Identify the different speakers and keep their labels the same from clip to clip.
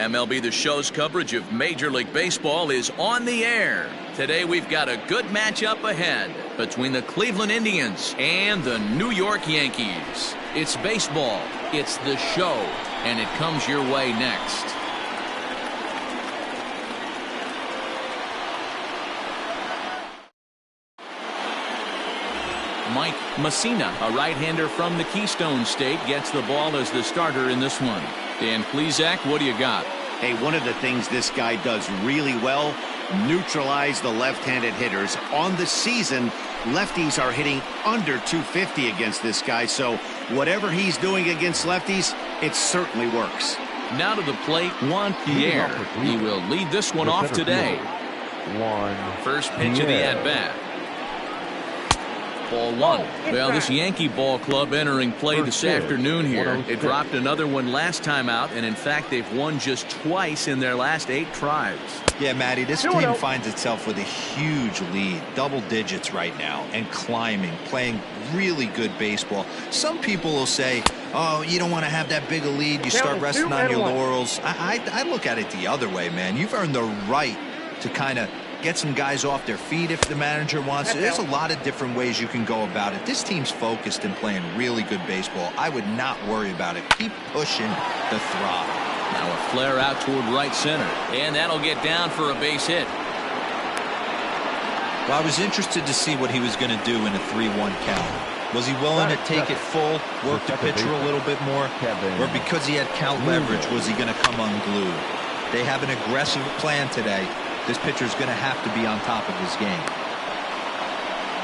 Speaker 1: MLB The Show's coverage of Major League Baseball is on the air. Today we've got a good matchup ahead between the Cleveland Indians and the New York Yankees. It's baseball, it's The Show, and it comes your way next. Mike Messina, a right-hander from the Keystone State, gets the ball as the starter in this one. Dan Plesac, what do you got?
Speaker 2: Hey, one of the things this guy does really well, neutralize the left-handed hitters. On the season, lefties are hitting under 250 against this guy, so whatever he's doing against lefties, it certainly works.
Speaker 1: Now to the plate, Juan Pierre. He will lead this one off today. First pitch of the at-bat. Ball one. Well, this Yankee ball club entering play this afternoon here. It dropped another one last time out, and in fact, they've won just twice in their last 8 tries.
Speaker 3: Yeah, Matty, this team finds itself with a huge lead, double digits right now, and climbing, playing really good baseball. Some people will say, oh, you don't want to have that big a lead. You start resting on your laurels. I look at it the other way, man. You've earned the right to kind of get some guys off their feet if the manager wants to. There's a lot of different ways you can go about it. This team's focused and playing really good baseball. I would not worry about it. Keep pushing the throttle.
Speaker 1: Now a flare out toward right center, and that'll get down for a base hit.
Speaker 3: Well, I was interested to see what he was going to do in a 3-1 count. Was he willing to take it full, work the pitcher a little bit more, or because he had count leverage, was he going to come unglued? They have an aggressive plan today. This pitcher's going to have to be on top of his game.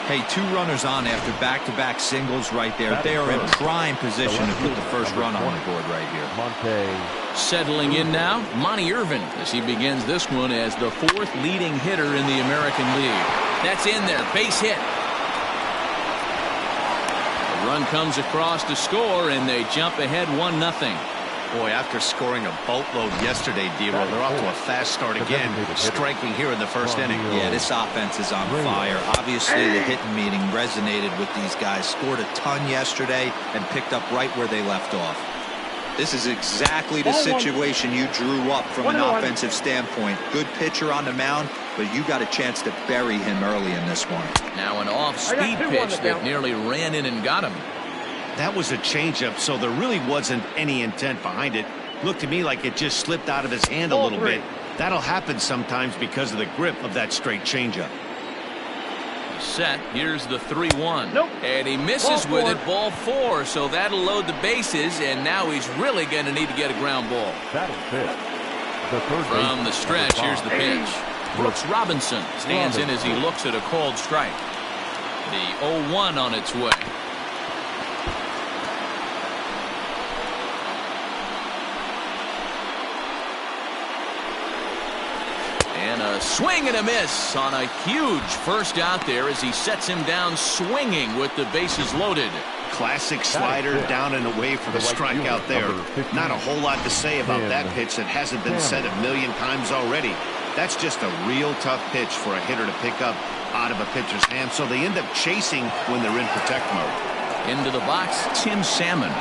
Speaker 3: Hey, 2 runners on after back-to-back singles right there. They are in prime position to put the first run on the board right here.
Speaker 1: Settling in now, Monty Irvin, as he begins this one as the 4th leading hitter in the American League. That's in there, base hit. The run comes across to score, and they jump ahead 1-0.
Speaker 2: Boy, after scoring a boatload yesterday, D-Roll, they're off to a fast start again, striking here in the first inning.
Speaker 3: Yeah, this offense is on fire. Obviously, the hitting meeting resonated with these guys. Scored a ton yesterday and picked up right where they left off. This is exactly the situation you drew up from an offensive standpoint. Good pitcher on the mound, but you got a chance to bury him early in this one.
Speaker 1: Now an off-speed pitch that nearly ran in and got him.
Speaker 2: That was a changeup, so there really wasn't any intent behind it. Looked to me like it just slipped out of his hand a little bit. That'll happen sometimes because of the grip of that straight changeup.
Speaker 1: Set. Here's the 3-1. And he misses with it, ball 4, so that'll load the bases, and now he's really going to need to get a ground ball. From the stretch, here's the pitch. Brooks Robinson stands in as he looks at a called strike. The 0-1 on its way. And a swing and a miss on a huge first out there as he sets him down swinging with the bases loaded.
Speaker 2: Classic slider down and away for the strikeout there. Not a whole lot to say about that pitch that hasn't been said a million times already. That's just a real tough pitch for a hitter to pick up out of a pitcher's hand, so they end up chasing when they're in protect mode.
Speaker 1: Into the box, Tim Salmon.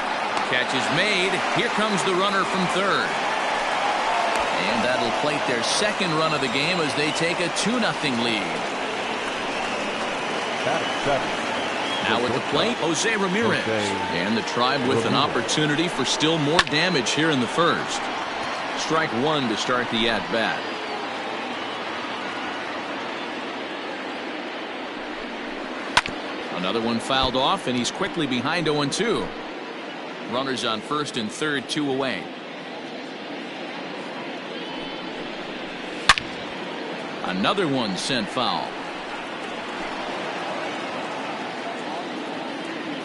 Speaker 1: Catch is made. Here comes the runner from third. And that'll plate their second run of the game as they take a 2-0 lead. Now at the plate, Jose Ramirez. And the Tribe with an opportunity for still more damage here in the first. Strike 1 to start the at-bat. Another one fouled off, and he's quickly behind 0-2. Runners on first and third, 2 away. Another one sent foul.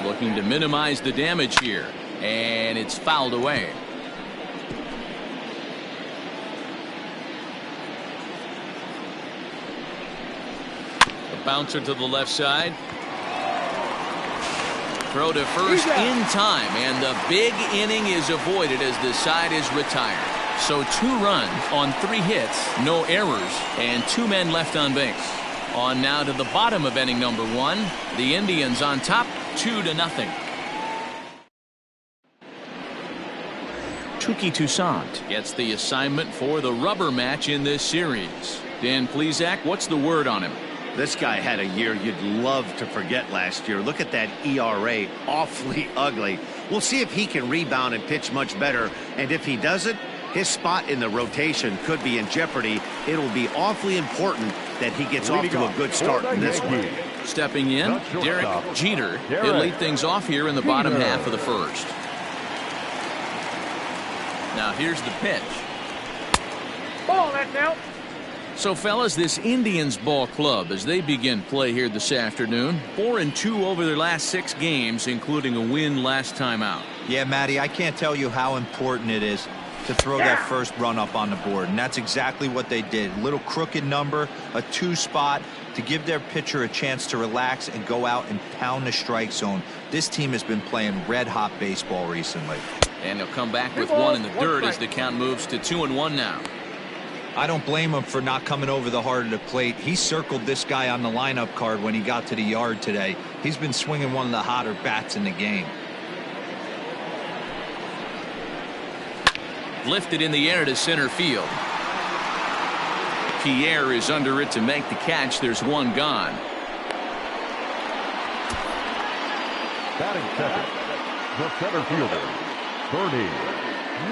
Speaker 1: Looking to minimize the damage here, and it's fouled away. The bouncer to the left side. Throw to first in time, and the big inning is avoided as the side is retired. So 2 runs on 3 hits, no errors, and 2 men left on base. On now to the bottom of inning number 1. The Indians on top, 2-0. Tuki Toussaint gets the assignment for the rubber match in this series. Dan Plesac, what's the word on him?
Speaker 2: This guy had a year you'd love to forget last year. Look at that ERA, awfully ugly. We'll see if he can rebound and pitch much better. And if he doesn't, his spot in the rotation could be in jeopardy. It'll be awfully important that he gets off to a good start in this one.
Speaker 1: Stepping in, Derek Jeter. He'll lead things off here in the bottom half of the first. Now here's the pitch.
Speaker 4: Ball, that's out.
Speaker 1: So, fellas, this Indians ball club, as they begin play here this afternoon, 4-2 over their last 6 games, including a win last time out.
Speaker 3: Yeah, Matty, I can't tell you how important it is to throw that first run up on the board, and that's exactly what they did. Little crooked number, a 2 spot to give their pitcher a chance to relax and go out and pound the strike zone. This team has been playing red-hot baseball recently.
Speaker 1: And he'll come back with 1 in the dirt as the count moves to 2-1 now.
Speaker 3: I don't blame him for not coming over the heart of the plate. He circled this guy on the lineup card when he got to the yard today. He's been swinging one of the hotter bats in the game.
Speaker 1: Lifted in the air to center field. Pierre is under it to make the catch. There's 1 gone.
Speaker 5: Batting second, the center fielder, Bernie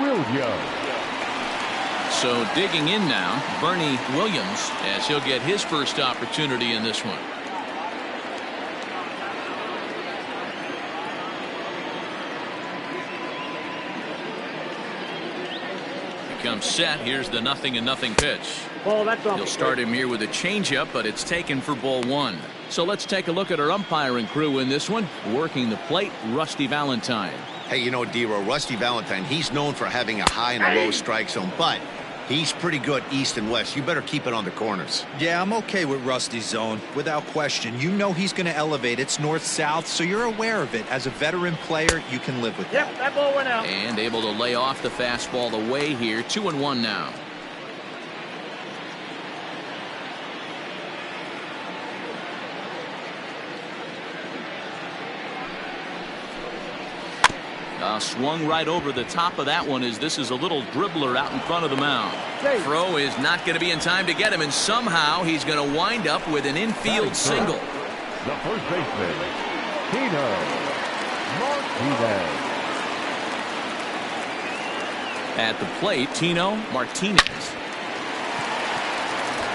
Speaker 5: Williams.
Speaker 1: So digging in now, Bernie Williams, as he'll get his first opportunity in this one. He comes set. Here's the 0-0 pitch.
Speaker 4: Ball, that's off.
Speaker 1: He'll start him here with a changeup, but it's taken for ball 1. So let's take a look at our umpiring crew in this one. Working the plate, Rusty Valentine.
Speaker 2: Hey, you know, D-Row, Rusty Valentine, he's known for having a high and a low strike zone, but he's pretty good east and west. You better keep it on the corners.
Speaker 3: Yeah, I'm okay with Rusty's zone, without question. You know he's going to elevate. It's north-south, so you're aware of it. As a veteran player, you can live with that.
Speaker 4: Yep, that ball went out.
Speaker 1: And able to lay off the fastball away here. 2-1 now. Swung right over the top of that one as this is a little dribbler out in front of the mound. Throw is not going to be in time to get him, and somehow he's going to wind up with an infield single.
Speaker 5: The first baseman, Tino Martinez.
Speaker 1: At the plate, Tino Martinez.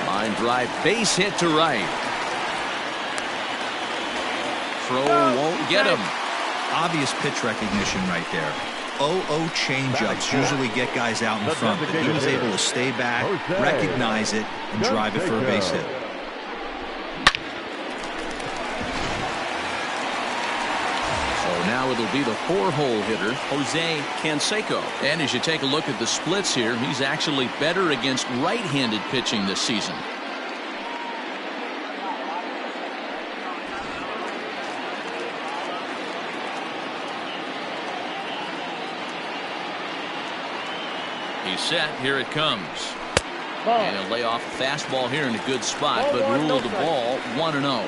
Speaker 1: Line drive, base hit to right. Throw won't get him.
Speaker 3: Obvious pitch recognition right there. 0-0 changeups usually get guys out in front, but he was able to stay back, recognize it, and drive it for a base hit.
Speaker 1: So now it'll be the 4-hole hitter, Jose Canseco. And as you take a look at the splits here, he's actually better against right-handed pitching this season. He's set. Here it comes.
Speaker 4: Ball.
Speaker 1: And he'll lay off a fastball here in a good spot,
Speaker 4: Ball
Speaker 1: but
Speaker 4: one,
Speaker 1: rule
Speaker 4: no
Speaker 1: the
Speaker 4: strike.
Speaker 1: ball 1-0.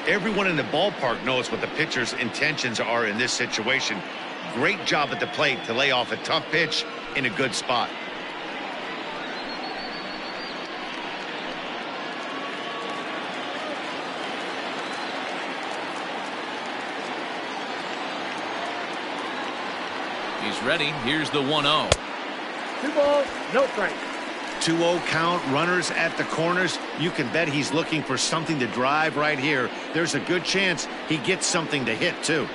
Speaker 2: Everyone in the ballpark knows what the pitcher's intentions are in this situation. Great job at the plate to lay off a tough pitch in a good spot.
Speaker 1: He's ready. Here's the 1-0.
Speaker 4: 2 balls, no strikes.
Speaker 2: 2-0 count, runners at the corners. You can bet he's looking for something to drive right here. There's a good chance he gets something to hit, too.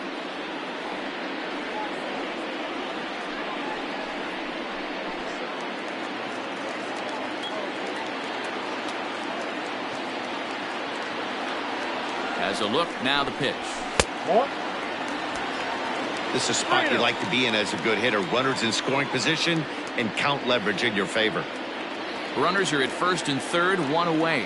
Speaker 1: Has a look. Now the pitch.
Speaker 4: Ball.
Speaker 2: This is a spot you like to be in as a good hitter. Runners in scoring position and count leverage in your favor.
Speaker 1: Runners are at first and third, 1 away.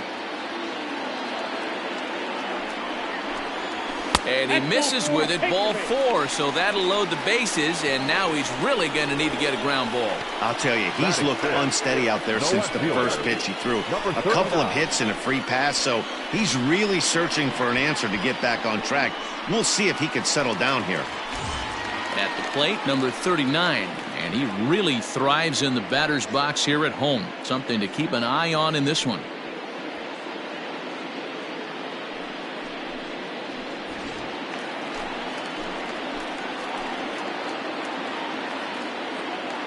Speaker 1: And he misses with it, ball 4, so that'll load the bases, and now he's really going to need to get a ground ball.
Speaker 2: I'll tell you, he's looked unsteady out there since the first pitch he threw. A couple of hits and a free pass, so he's really searching for an answer to get back on track. We'll see if he can settle down here.
Speaker 1: At the plate, number 39, And he really thrives in the batter's box here at home. Something to keep an eye on in this one.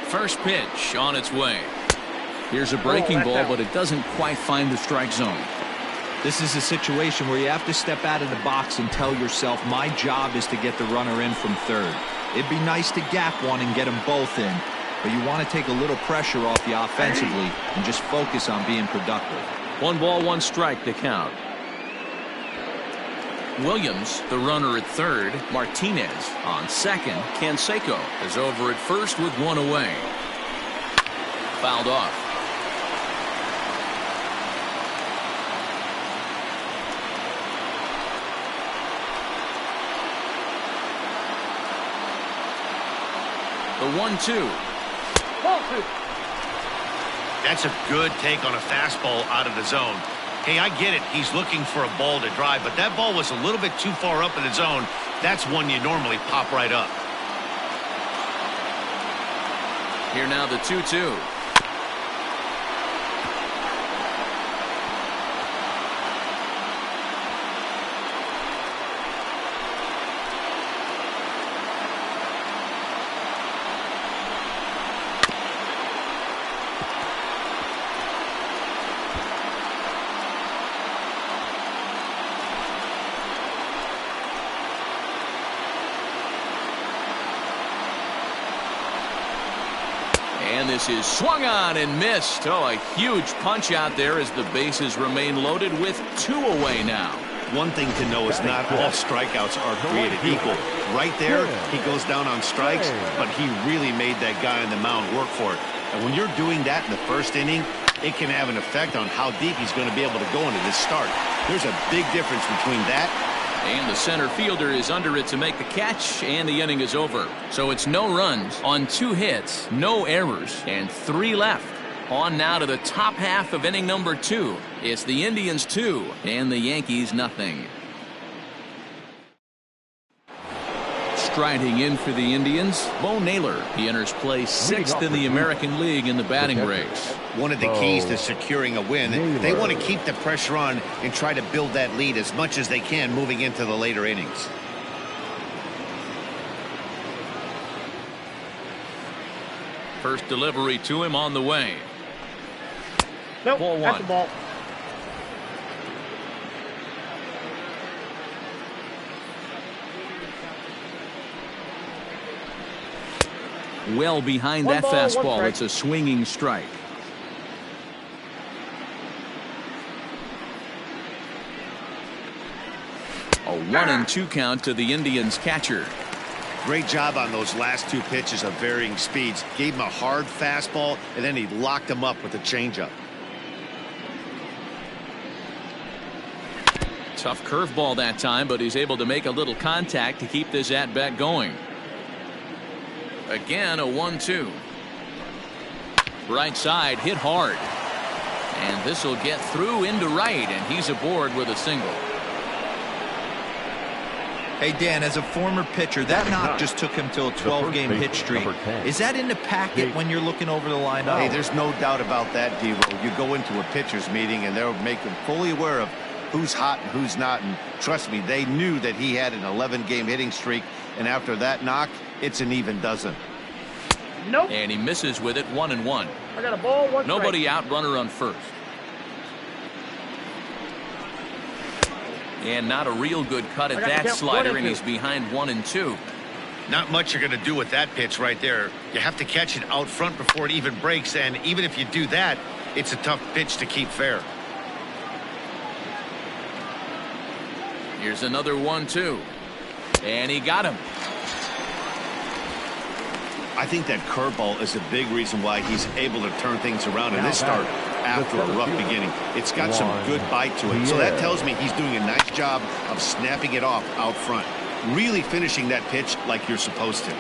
Speaker 1: First pitch on its way. Here's a breaking ball, but it doesn't quite find the strike zone.
Speaker 3: This is a situation where you have to step out of the box and tell yourself, my job is to get the runner in from third. It'd be nice to gap one and get them both in, but you want to take a little pressure off you offensively and just focus on being productive.
Speaker 1: 1 ball, 1 strike to count. Williams, the runner at third. Martinez on second. Canseco is over at first with 1 away. Fouled off. The 1-2.
Speaker 2: That's a good take on a fastball out of the zone. Hey, I get it. He's looking for a ball to drive, but that ball was a little bit too far up in the zone. That's one you normally pop right up.
Speaker 1: Here now the 2-2. And this is swung on and missed. Oh, a huge punch out there as the bases remain loaded with 2 away now.
Speaker 2: One thing to know is not all strikeouts are created equal. Right there, he goes down on strikes, but he really made that guy on the mound work for it. And when you're doing that in the first inning, it can have an effect on how deep he's going to be able to go into this start. There's a big difference between that.
Speaker 1: And the center fielder is under it to make the catch, and the inning is over. So it's no runs on 2 hits, no errors, and 3 left. On now to the top half of inning number 2. It's the Indians 2 and the Yankees nothing. Striding in for the Indians, Bo Naylor. He enters play 6th in the American League in the batting race.
Speaker 2: One of the keys to securing a win, they want to keep the pressure on and try to build that lead as much as they can moving into the later innings.
Speaker 1: First delivery to him on the way.
Speaker 4: Nope,
Speaker 1: Ball 1.
Speaker 4: that's the ball.
Speaker 1: Well behind that fastball. It's a swinging strike. A 1-2 count to the Indians catcher.
Speaker 2: Great job on those last 2 pitches of varying speeds. Gave him a hard fastball, and then he locked him up with a changeup.
Speaker 1: Tough curveball that time, but he's able to make a little contact to keep this at-bat going. Again, a 1-2. Right side hit hard. And this will get through into right, and he's aboard with a single.
Speaker 3: Hey, Dan, as a former pitcher, that knock just took him to a 12-game hit streak. Is that in the packet when you're looking over the lineup?
Speaker 2: Hey, there's no doubt about that, Devo. You go into a pitcher's meeting, and they'll make him fully aware of who's hot and who's not. And trust me, they knew that he had an 11-game hitting streak, and after that knock, it's an even dozen.
Speaker 4: Nope.
Speaker 1: And he misses with it, 1-1.
Speaker 4: I got a ball, 1
Speaker 1: Nobody
Speaker 4: strike.
Speaker 1: out, runner on first. And not a real good cut at that slider, and he's behind 1-2.
Speaker 2: Not much you're going to do with that pitch right there. You have to catch it out front before it even breaks, and even if you do that, it's a tough pitch to keep fair.
Speaker 1: Here's another 1-2. And he got him.
Speaker 2: I think that curveball is a big reason why he's able to turn things around in this start after a rough beginning. It's got some good bite to it. So that tells me he's doing a nice job of snapping it off out front. Really finishing that pitch like you're supposed to.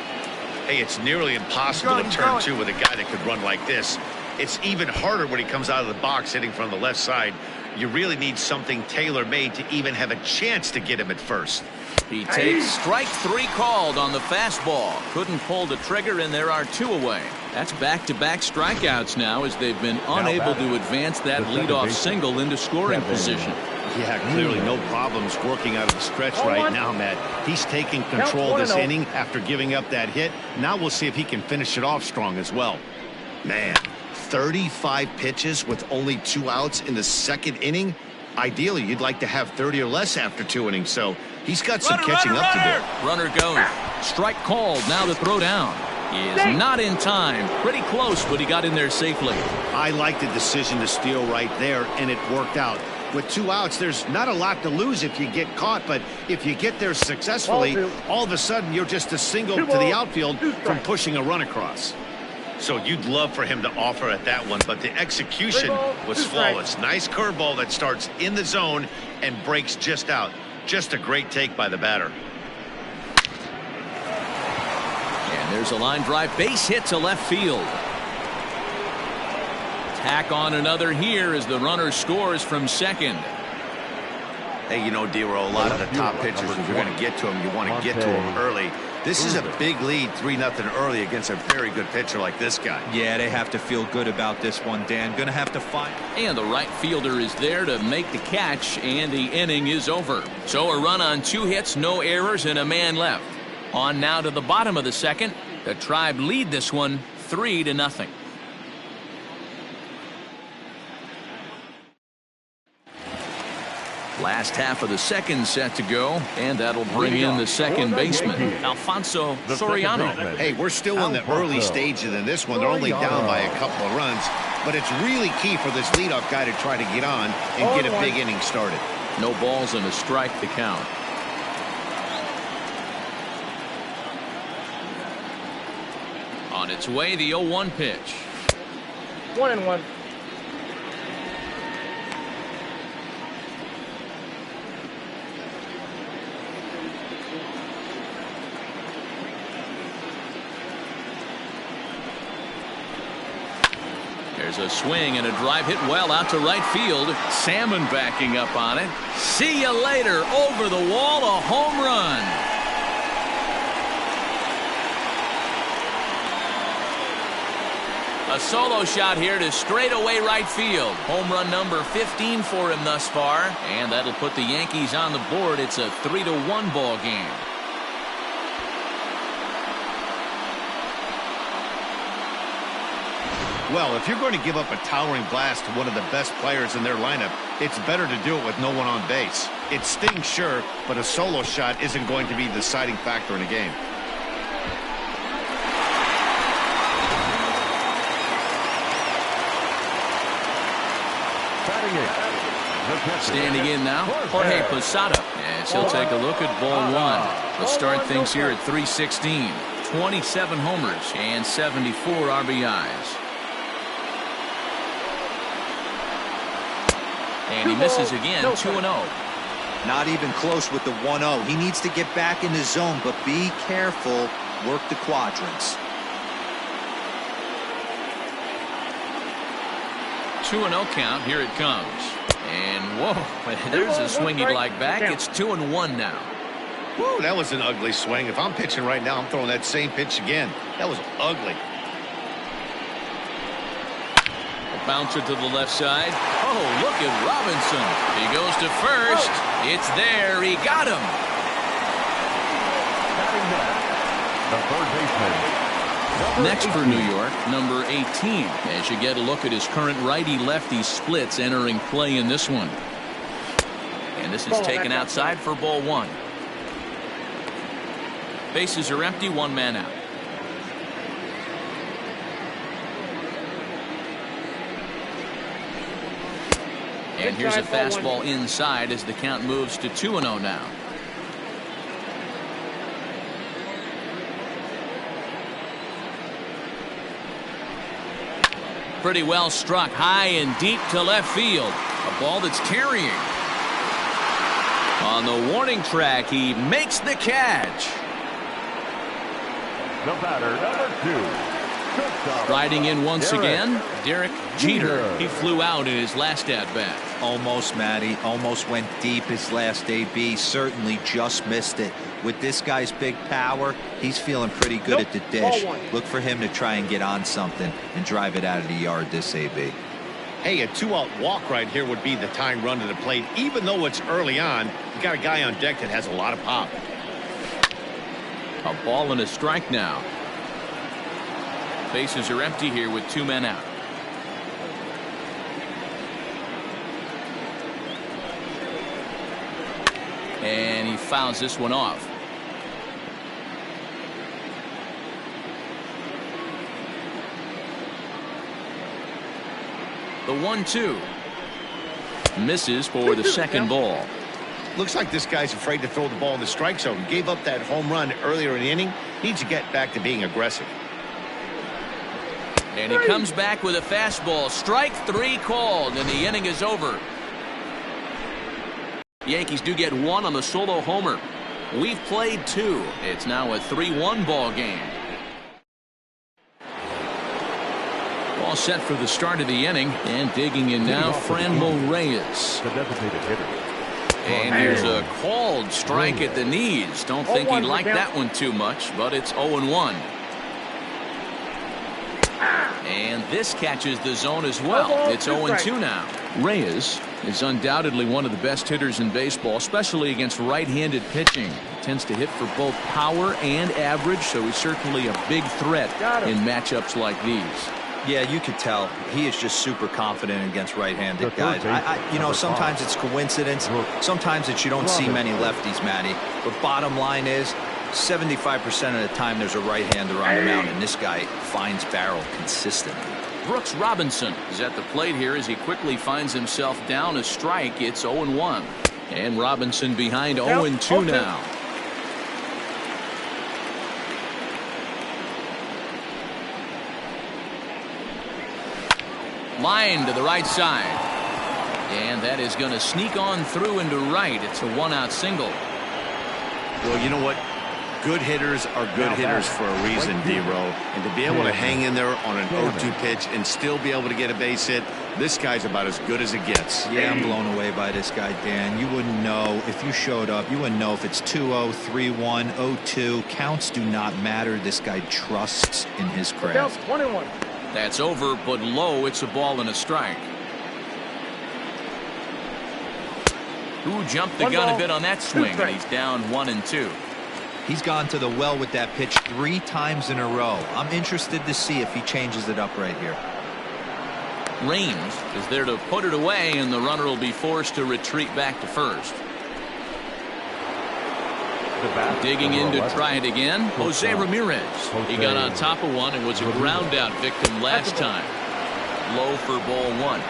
Speaker 2: Hey, it's nearly impossible to turn 2 with a guy that could run like this. It's even harder when he comes out of the box hitting from the left side. You really need something tailor-made to even have a chance to get him at first.
Speaker 1: He takes strike 3 called on the fastball. Couldn't pull the trigger, and there are 2 away. That's back-to-back strikeouts now as they've been unable to advance that leadoff single into scoring position.
Speaker 2: Yeah, clearly no problems working out of the stretch right now, Matt. He's taking control this inning after giving up that hit. Now we'll see if he can finish it off strong as well. Man, 35 pitches with only 2 outs in the second inning. Ideally, you'd like to have 30 or less after 2 innings, so he's got some catching up to do.
Speaker 1: Runner goes. Strike called. Now the throw down. He is not in time. Pretty close, but he got in there safely.
Speaker 2: I like the decision to steal right there, and it worked out. With 2 outs, there's not a lot to lose if you get caught, but if you get there successfully, all of a sudden you're just a single to the outfield from pushing a run across. So you'd love for him to offer at that one, but the execution was flawless. Nice curveball that starts in the zone and breaks just out. Just a great take by the batter.
Speaker 1: And there's a line drive base hit to left field. Tack on another here as the runner scores from second.
Speaker 2: Hey, you know, D-Roll, a lot of the top pitchers, if you're going to get to them, you want to get to them early. This is a big lead, 3-0 early against a very good pitcher like this guy.
Speaker 3: Yeah, they have to feel good about this one, Dan. Going to have to find.
Speaker 1: And the right fielder is there to make the catch, and the inning is over. So a run on 2 hits, no errors, and a man left. On now to the bottom of the second. The Tribe lead this one 3-0. Last half of the second set to go, and that'll bring in the second baseman, Alfonso Soriano.
Speaker 2: Hey, we're still in the early stages in this one. They're only down by a couple of runs, but it's really key for this leadoff guy to try to get on and get a big inning started.
Speaker 1: No balls and a strike to count. On its way, the 0-1 pitch.
Speaker 4: 1-1.
Speaker 1: There's a swing and a drive hit well out to right field. Salmon backing up on it. See you later. Over the wall, a home run. A solo shot here to straightaway right field. Home run number 15 for him thus far, and that'll put the Yankees on the board. It's a 3-1 ball game.
Speaker 2: Well, if you're going to give up a towering blast to one of the best players in their lineup, it's better to do it with no one on base. It stings, sure, but a solo shot isn't going to be the deciding factor in a game.
Speaker 1: Standing in now, Jorge Posada, as he'll take a look at ball 1. We'll start things here at 316. 27 homers and 74 RBIs. And he misses again, 2-0.
Speaker 3: Not even close with the 1-0. He needs to get back in the zone, but be careful. Work the quadrants.
Speaker 1: 2-0 count. Here it comes. And whoa, there's a swing he'd like back. It's 2-1 now.
Speaker 2: Woo, that was an ugly swing. If I'm pitching right now, I'm throwing that same pitch again. That was ugly.
Speaker 1: Bouncer to the left side. Oh, look at Robinson. He goes to first. It's there. He got him.
Speaker 5: The third baseman.
Speaker 1: Next for New York, number 18. As you get a look at his current righty-lefty splits entering play in this one. And this is taken outside for ball 1. Bases are empty, 1 man out. And here's a fastball inside as the count moves to 2-0 now. Pretty well struck high and deep to left field. A ball that's carrying. On the warning track, he makes the catch.
Speaker 5: The batter, number 2.
Speaker 1: Riding in once again, Derek Jeter. He flew out in his last at-bat.
Speaker 3: Almost, Matty. Almost went deep his last AB. Certainly just missed it. With this guy's big power, he's feeling pretty good at the dish. Look for him to try and get on something and drive it out of the yard this AB.
Speaker 2: Hey, a 2-out walk right here would be the tying run to the plate. Even though it's early on, you got a guy on deck that has a lot of pop.
Speaker 1: A ball and a strike now. Bases are empty here with 2 men out. And he fouls this one off. The 1-2 misses for the second ball.
Speaker 2: Looks like this guy's afraid to throw the ball in the strike zone. Gave up that home run earlier in the inning. Needs to get back to being aggressive.
Speaker 1: And he comes back with a fastball. Strike 3 called, and the inning is over. Yankees do get 1 on the solo homer. We've played 2. It's now a 3-1 ball game. All set for the start of the inning, and digging in now, Franmil Reyes.
Speaker 5: The designated hitter.
Speaker 1: And here's a called strike at the knees. Don't think he liked that one too much, but it's 0-1. And this catches the zone as well. It's 0-2 now. Reyes is undoubtedly one of the best hitters in baseball, especially against right-handed pitching. He tends to hit for both power and average, so he's certainly a big threat in matchups like these.
Speaker 3: Yeah, you could tell he is just super confident against right-handed guys. You know, sometimes it's coincidence. Sometimes it's you don't see many lefties, Matty. But bottom line is, 75% of the time there's a right-hander on the mound, and this guy finds barrel consistently.
Speaker 1: Brooks Robinson is at the plate here as he quickly finds himself down a strike. It's 0-1. And Robinson behind 0-2 now. Line to the right side. And that is going to sneak on through into right. It's a 1-out single.
Speaker 2: Well, you know what? Good hitters are good hitters for a reason, D-Row. And to be able to hang in there on an 0-2 pitch and still be able to get a base hit, this guy's about as good as it gets.
Speaker 3: Yeah, I'm blown away by this guy, Dan. You wouldn't know if you showed up. You wouldn't know if it's 2-0, 3-1, 0-2. Counts do not matter. This guy trusts in his craft.
Speaker 4: 1-1.
Speaker 1: That's over, but low. It's a ball and a strike. Who jumped the gun a bit on that swing, and he's down 1-2.
Speaker 3: He's gone to the well with that pitch 3 times in a row. I'm interested to see if he changes it up right here.
Speaker 1: Raines is there to put it away, and the runner will be forced to retreat back to first. Digging in to try it again, Jose Ramirez. He got on top of one and was a ground out victim last time. Low for ball 1.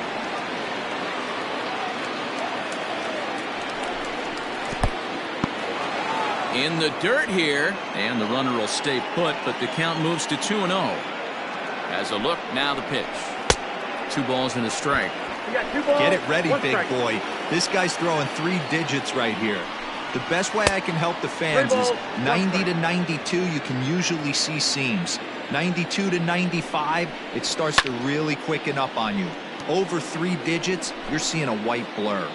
Speaker 1: In the dirt here, and the runner will stay put, but the count moves to 2-0. As a look, now the pitch. 2 balls and a strike.
Speaker 3: Get it ready, big boy. This guy's throwing 3 digits right here. The best way I can help the fans is 90 to 92. You can usually see seams. 92 to 95, it starts to really quicken up on you. Over 3 digits, you're seeing a white blur.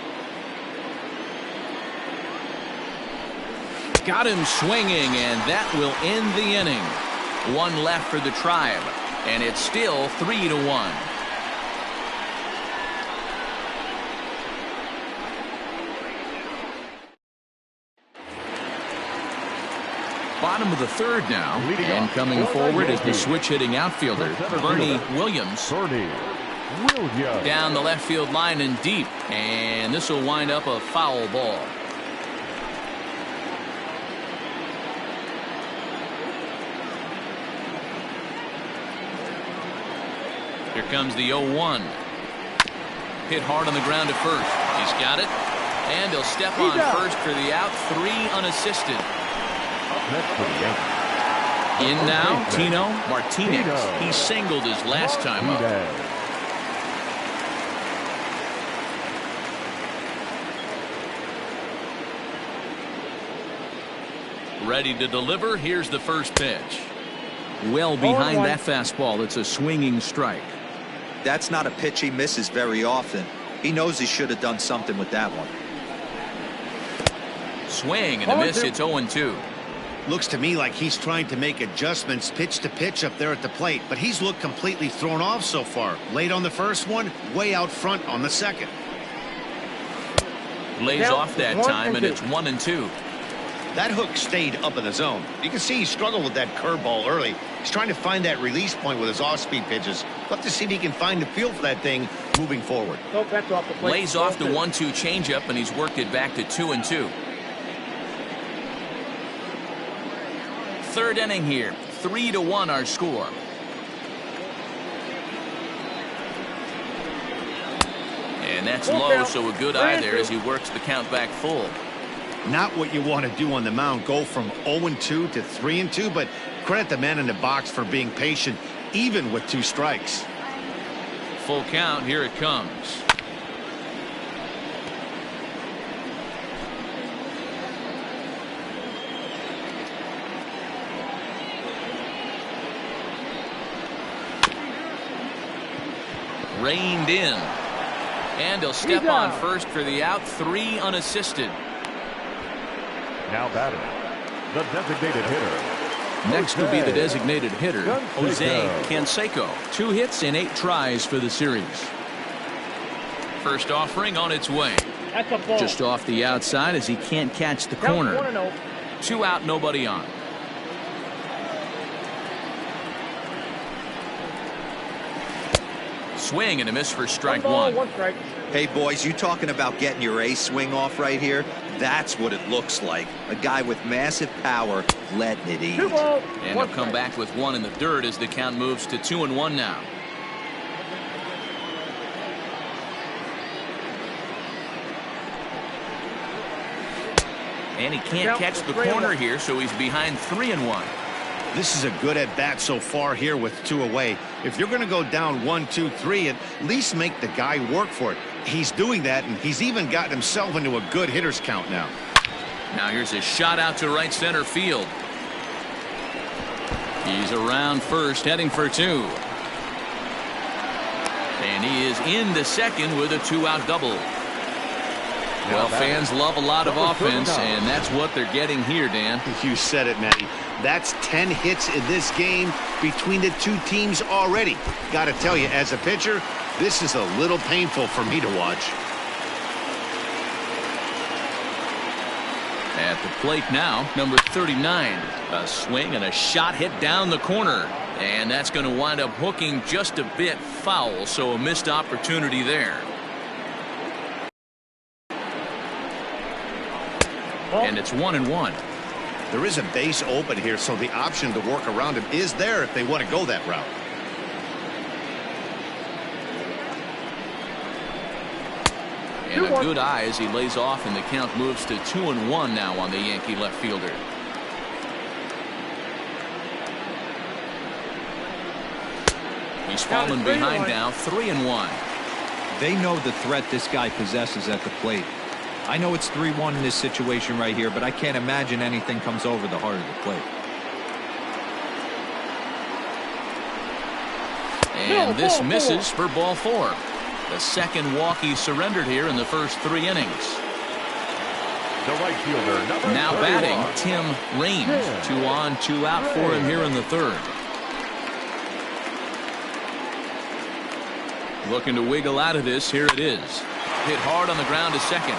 Speaker 1: Got him swinging, and that will end the inning. 1 left for the Tribe, and it's still 3-1. Bottom of the 3rd now, and coming forward is the switch-hitting outfielder, Bernie Williams. Down the left field line and deep, and this will wind up a foul ball. Here comes the 0-1. Hit hard on the ground at first. He's got it, and he'll step on first for the out. 3 unassisted. In now, Tino Martinez. He singled his last time up. Ready to deliver. Here's the first pitch. Well behind that fastball. It's a swinging strike.
Speaker 3: That's not a pitch he misses very often. He knows he should have done something with that one.
Speaker 1: Swing and a miss. It's 0-2.
Speaker 2: Looks to me like he's trying to make adjustments pitch to pitch up there at the plate, but he's looked completely thrown off so far. Late on the first one, way out front on the second.
Speaker 1: Lays off that time, and it's 1-2.
Speaker 2: That hook stayed up in the zone. You can see he struggled with that curveball early. He's trying to find that release point with his off-speed pitches. We'll have to see if he can find the feel for that thing moving forward.
Speaker 1: Lays off the 1-2 changeup, and he's worked it back to 2-2. Third inning here, 3-1 our score. And that's low, so a good eye there as he works the count back full.
Speaker 2: Not what you want to do on the mound, go from 0-2 to 3-2, but credit the man in the box for being patient, even with 2 strikes.
Speaker 1: Full count, here it comes. Reined in. And he'll step on first for the out, 3 unassisted.
Speaker 5: Now batting, the designated hitter.
Speaker 1: Next will be the designated hitter, Jose Canseco. 2 hits and 8 tries for the series. First offering on its way. Just off the outside as he can't catch the corner. 2 out, nobody on. Swing and a miss for strike 1.
Speaker 3: Hey, boys, you talking about getting your ace swing off right here? That's what it looks like. A guy with massive power letting it eat.
Speaker 1: And he'll come back with 1 in the dirt as the count moves to 2-1 now. And he can't catch the corner here, so he's behind 3-1.
Speaker 2: This is a good at-bat so far here with 2 away. If you're going to go down 1, 2, 3, at least make the guy work for it. He's doing that, and he's even gotten himself into a good hitter's count now.
Speaker 1: Now here's a shot out to right center field. He's around first, heading for 2. And he is into second with a 2-out double. Well, fans love a lot of offense, and that's what they're getting here, Dan.
Speaker 2: You said it, Matty. That's 10 hits in this game between the 2 teams already. Got to tell you, as a pitcher, this is a little painful for me to watch.
Speaker 1: At the plate now, number 39. A swing and a shot hit down the corner. And that's going to wind up hooking just a bit foul, so a missed opportunity there. And it's 1-1.
Speaker 2: There is a base open here, so the option to work around him is there if they want to go that route.
Speaker 1: And a good eye as he lays off, and the count moves to 2-1 now on the Yankee left fielder. He's fallen behind now, 3-1.
Speaker 3: They know the threat this guy possesses at the plate. I know it's 3-1 in this situation right here, but I can't imagine anything comes over the heart of the plate.
Speaker 1: And this misses for ball 4. The second walk he surrendered here in the first 3 innings.
Speaker 5: The right fielder, number
Speaker 1: now
Speaker 5: 31.
Speaker 1: Batting, Tim Raines. 2 on, 2 out for him here in the 3rd. Looking to wiggle out of this. Here it is. Hit hard on the ground to second.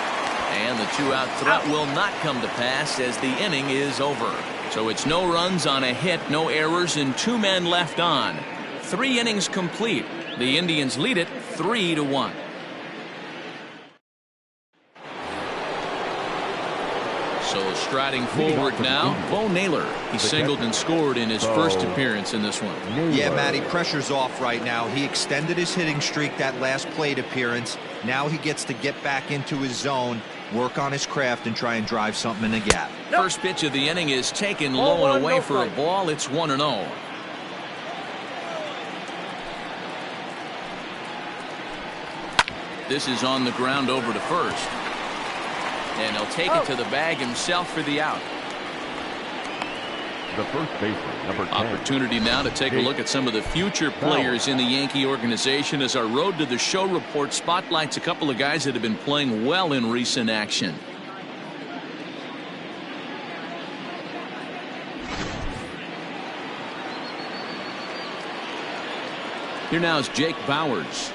Speaker 1: And the 2-out threat will not come to pass as the inning is over. So it's no runs on a hit, no errors, and 2 men left on. 3 innings complete. The Indians lead it 3-1. So striding forward now, Bo Naylor. He singled and scored in his first appearance in this one.
Speaker 3: Yeah, Matty, pressure's off right now. He extended his hitting streak that last plate appearance. Now he gets to get back into his zone, work on his craft, and try and drive something in the gap.
Speaker 1: First pitch of the inning is taken low and away for a ball. It's 1-0. This is on the ground over to first. And he'll take it to the bag himself for the out.
Speaker 5: The first baseman, number 10.
Speaker 1: Opportunity now to take a look at some of the future players in the Yankee organization as our Road to the Show report spotlights a couple of guys that have been playing well in recent action. Here now is Jake Bauers.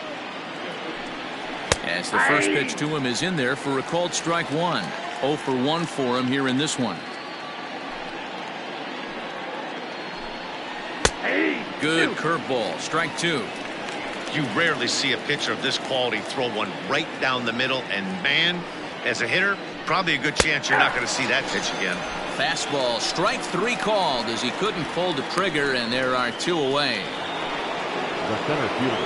Speaker 1: As the first pitch to him is in there for a called strike one. 0 for 1 for him here in this one. Good curveball. Strike two.
Speaker 2: You rarely see a pitcher of this quality throw one right down the middle, and man, as a hitter, probably a good chance you're not going to see that pitch again.
Speaker 1: Fastball. Strike three called as he couldn't pull the trigger, and there are two away.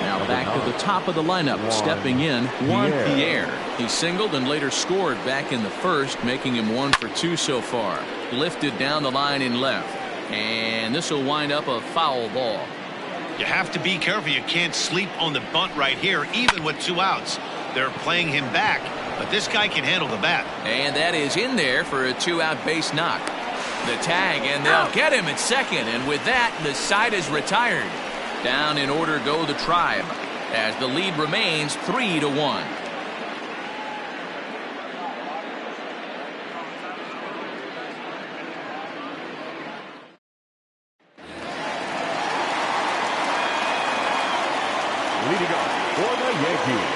Speaker 1: Now back to the top of the lineup, stepping in, Juan Pierre. He singled and later scored back in the first, making him 1 for 2 so far. Lifted down the line in left, and this will wind up a foul ball.
Speaker 2: You have to be careful. You can't sleep on the bunt right here, even with 2 outs. They're playing him back, but this guy can handle the bat. And that is in there for a 2-out base knock. The tag, and they'll get him at second, and with that, the side is retired. Down in order go the Tribe as the lead remains 3-1.
Speaker 5: Leading off for the Yankees,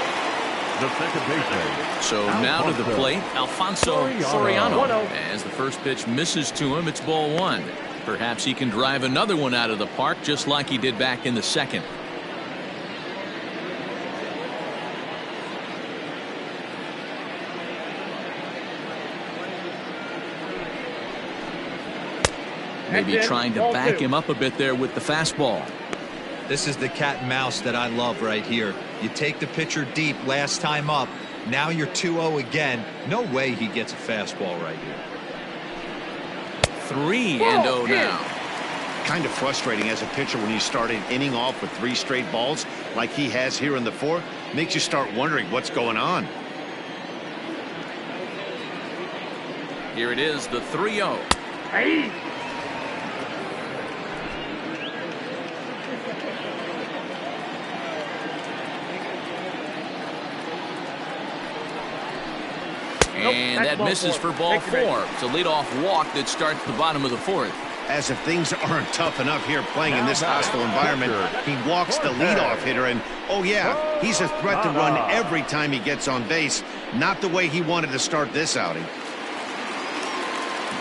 Speaker 5: the second baseman.
Speaker 1: So now to the plate, Alfonso Soriano. As the first pitch misses to him, it's ball one. Perhaps he can drive another one out of the park just like he did back in the second. Maybe trying to back him up a bit there with the fastball.
Speaker 3: This is the cat and mouse that I love right here. You take the pitcher deep last time up. Now you're 2-0 again. No way he gets a fastball right here.
Speaker 1: 3-0 now.
Speaker 2: Kind of frustrating as a pitcher when you start an inning off with 3 straight balls like he has here in the fourth. Makes you start wondering what's going on.
Speaker 1: Here it is, the 3-0. And that misses for ball 4. It's a leadoff walk that starts the bottom of the fourth.
Speaker 2: As if things aren't tough enough here playing in this hostile environment, he walks the leadoff hitter, and oh yeah, he's a threat to run every time he gets on base. Not the way he wanted to start this outing.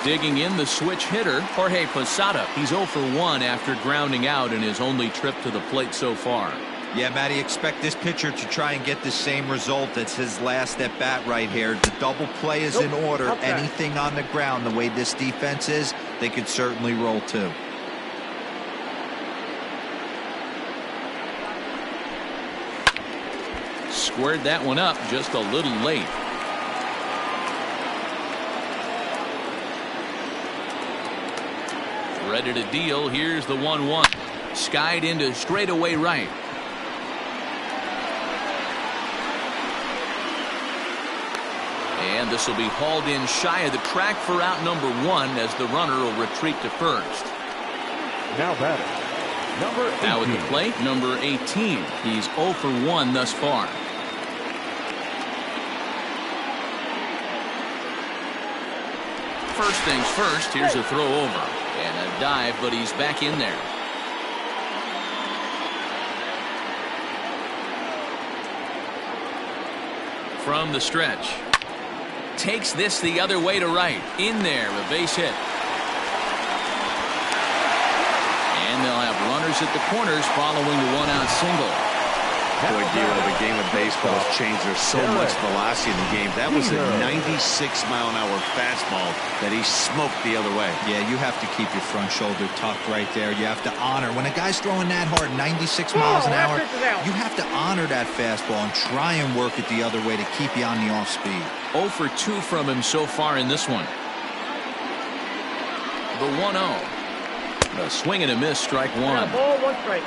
Speaker 1: Digging in the switch hitter, Jorge Posada. He's 0 for 1 after grounding out in his only trip to the plate so far.
Speaker 3: Yeah, Matty, expect this pitcher to try and get the same result as his last at bat right here. The double play is in order. Anything on the ground, the way this defense is, they could certainly roll too.
Speaker 1: Squared that one up just a little late. Ready to deal. Here's the 1-1. Skied into straightaway right. And this will be hauled in shy of the track for out number 1 as the runner will retreat to first.
Speaker 5: Now batting, number 18.
Speaker 1: Now at the plate, number 18. He's 0 for 1 thus far. First things first, here's a throw over. And a dive, but he's back in there. From the stretch. Takes this the other way to right. In there, a base hit. And they'll have runners at the corners following the 1-out single.
Speaker 2: Boy, dear, the game of baseball has changed. There's so much velocity in the game. That was a 96-mile-an-hour fastball that he smoked the other way.
Speaker 3: Yeah, you have to keep your front shoulder tucked right there. You have to honor. When a guy's throwing that hard, 96 miles an hour, you have to honor that fastball and try and work it the other way to keep you on the off speed.
Speaker 1: 0 for 2 from him so far in this one. The 1-0. A swing and a miss, strike one.
Speaker 4: Ball, 1 strike.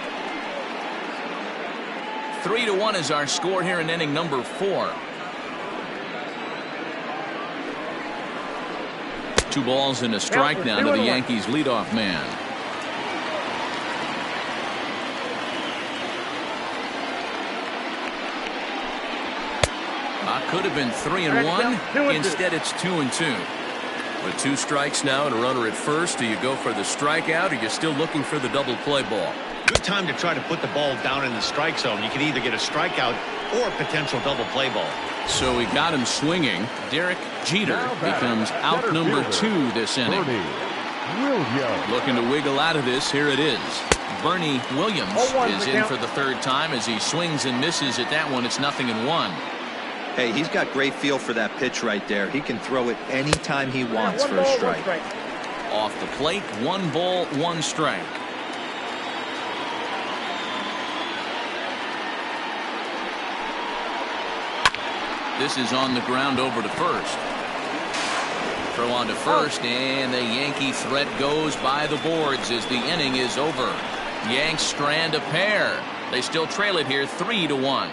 Speaker 1: 3-1 is our score here in inning number 4. 2 balls and a strike now to the Yankees leadoff man. Could have been 3-1. Instead, it's 2-2. With 2 strikes now and a runner at first, do you go for the strikeout, or you're still looking for the double play ball?
Speaker 2: Good time to try to put the ball down in the strike zone. You can either get a strikeout or a potential double play ball.
Speaker 1: So he got him swinging. Derek Jeter becomes out number 2 this inning. Looking to wiggle out of this. Here it is. Bernie Williams is in for the 3rd time as he swings and misses at that one. It's 0-1.
Speaker 3: Hey, he's got great feel for that pitch right there. He can throw it anytime he wants for a strike.
Speaker 1: Off the plate, 1 ball, 1 strike. This is on the ground over to first. Throw on to first, and the Yankee threat goes by the boards as the inning is over. Yanks strand a pair. They still trail it here 3-1.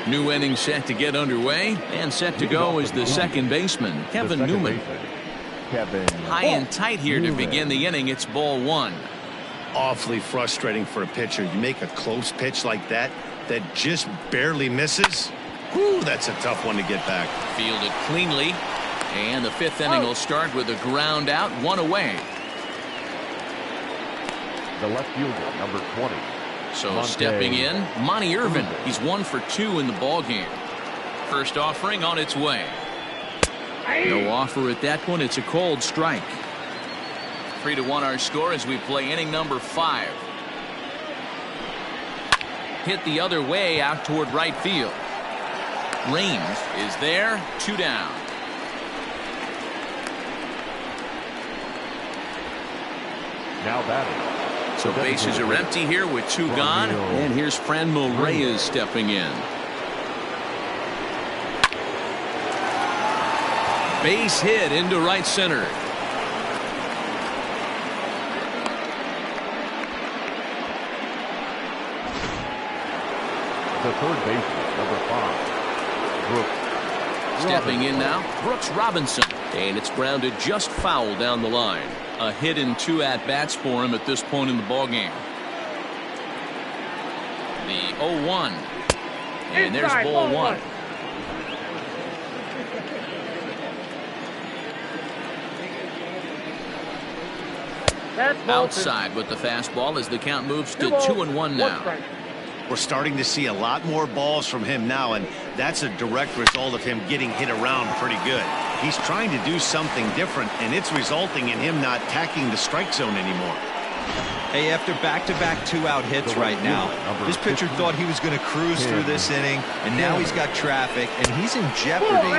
Speaker 1: New inning set to get underway, and set to go is the second baseman, Kevin Newman. High and tight here to begin the inning. It's ball 1.
Speaker 2: Awfully frustrating for a pitcher. You make a close pitch like that just barely misses. Whew, that's a tough one to get back.
Speaker 1: Fielded cleanly, and the 5th inning will start with a ground out, 1 away.
Speaker 5: The left fielder, number 20.
Speaker 1: So stepping in, Monty Irvin. He's 1 for 2 in the ball game. First offering on its way. No offer at that one. It's a cold strike. 3-1 our score as we play inning number 5. Hit the other way out toward right field. Raines is there. 2 down.
Speaker 5: Now batting.
Speaker 1: So bases are empty here with 2 gone, and here's Franmil Reyes stepping in. Base hit into right center.
Speaker 5: The third baseman, number 5, Brooks.
Speaker 1: Stepping in now, Brooks Robinson, and it's grounded just foul down the line. A hit in 2 at-bats for him at this point in the ballgame. The 0-1. And there's ball 1. Outside with the fastball as the count moves to 2-1 now.
Speaker 2: We're starting to see a lot more balls from him now, and that's a direct result of him getting hit around pretty good. He's trying to do something different, and it's resulting in him not attacking the strike zone anymore.
Speaker 3: Hey, after back-to-back 2-out hits right now, this pitcher thought he was going to cruise through this inning, and now he's got traffic, and he's in jeopardy